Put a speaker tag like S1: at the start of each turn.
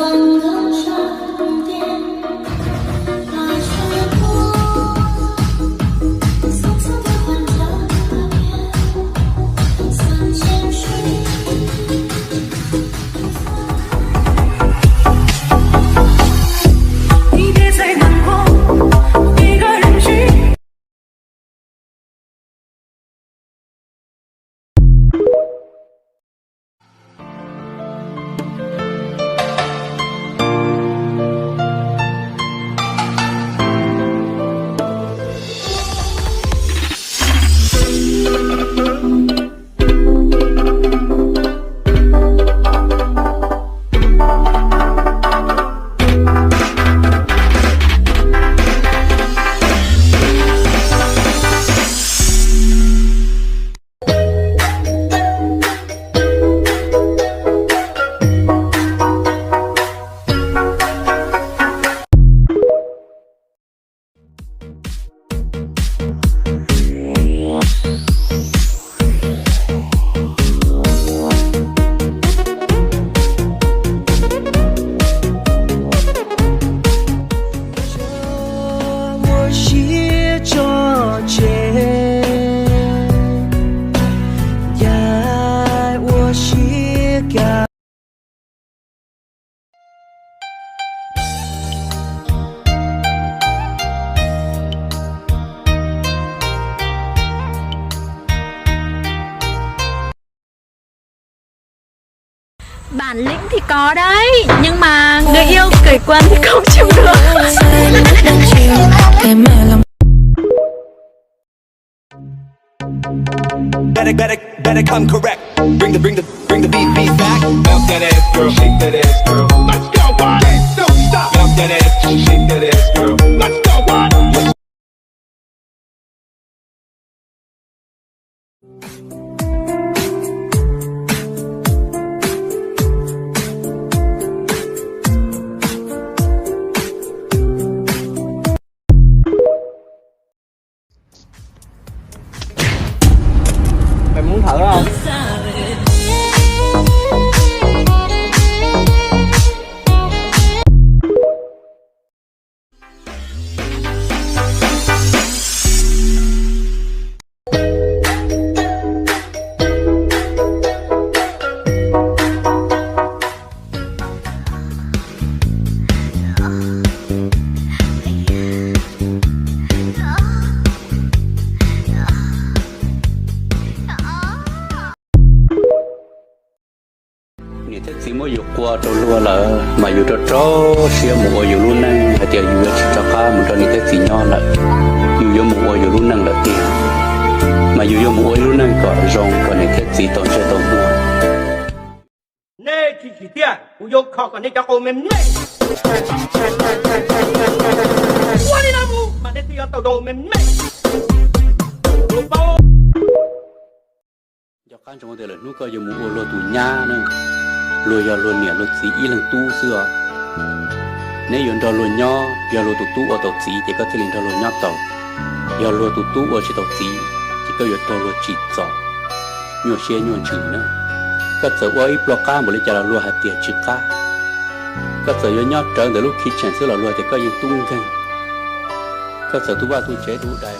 S1: 方的闪电，那是我匆匆的换着画面，三千水。你别再难过，一个人去。
S2: Bản lĩnh thì có đấy, nhưng mà người yêu cởi quần thì không chịu được.
S3: Better come correct. Bring the beat back. Bounce that ass, girl. Shake that ass, girl. Let's go, what? Don't stop. Bounce that ass, shake that ass, girl. Let's go, what?
S4: Mày muốn thử không?
S5: chỉ mới dục qua trâu lúa là mà dục trâu trâu xia mùa dục luôn năng hay tiền dục chỉ cho cá một trâu này chỉ nhỏ lại dục mùa dục luôn năng là tiền mà dục mùa luôn năng có rong còn này chỉ tốn sẽ tốn mua
S4: nè chỉ tiền dục khó còn này cho cô mềm nhảy qua đi nào mà đây thì tàu đồ mềm nhảy
S5: cho cá trong đây là lúc có dục mùa lúa tủ nhà nữa lúa giờ lúa nè lúa chỉ ít lần tu xưa nếu dùng cho lúa nhỏ giờ lúa tu ở tàu chỉ chỉ có thể lên cho lúa nhỏ tàu giờ lúa tu ở chỉ tàu chỉ có dùng cho lúa chỉ giỏ nhiều xe nhiều chữ nữa có giờ quay block cá một lấy cho là lúa hạt tiền chữ cá có giờ lúa nhỏ trở từ lúc khi chuyển xưa là lúa thì có dùng tung thêm có giờ tu ba tu chế tu đại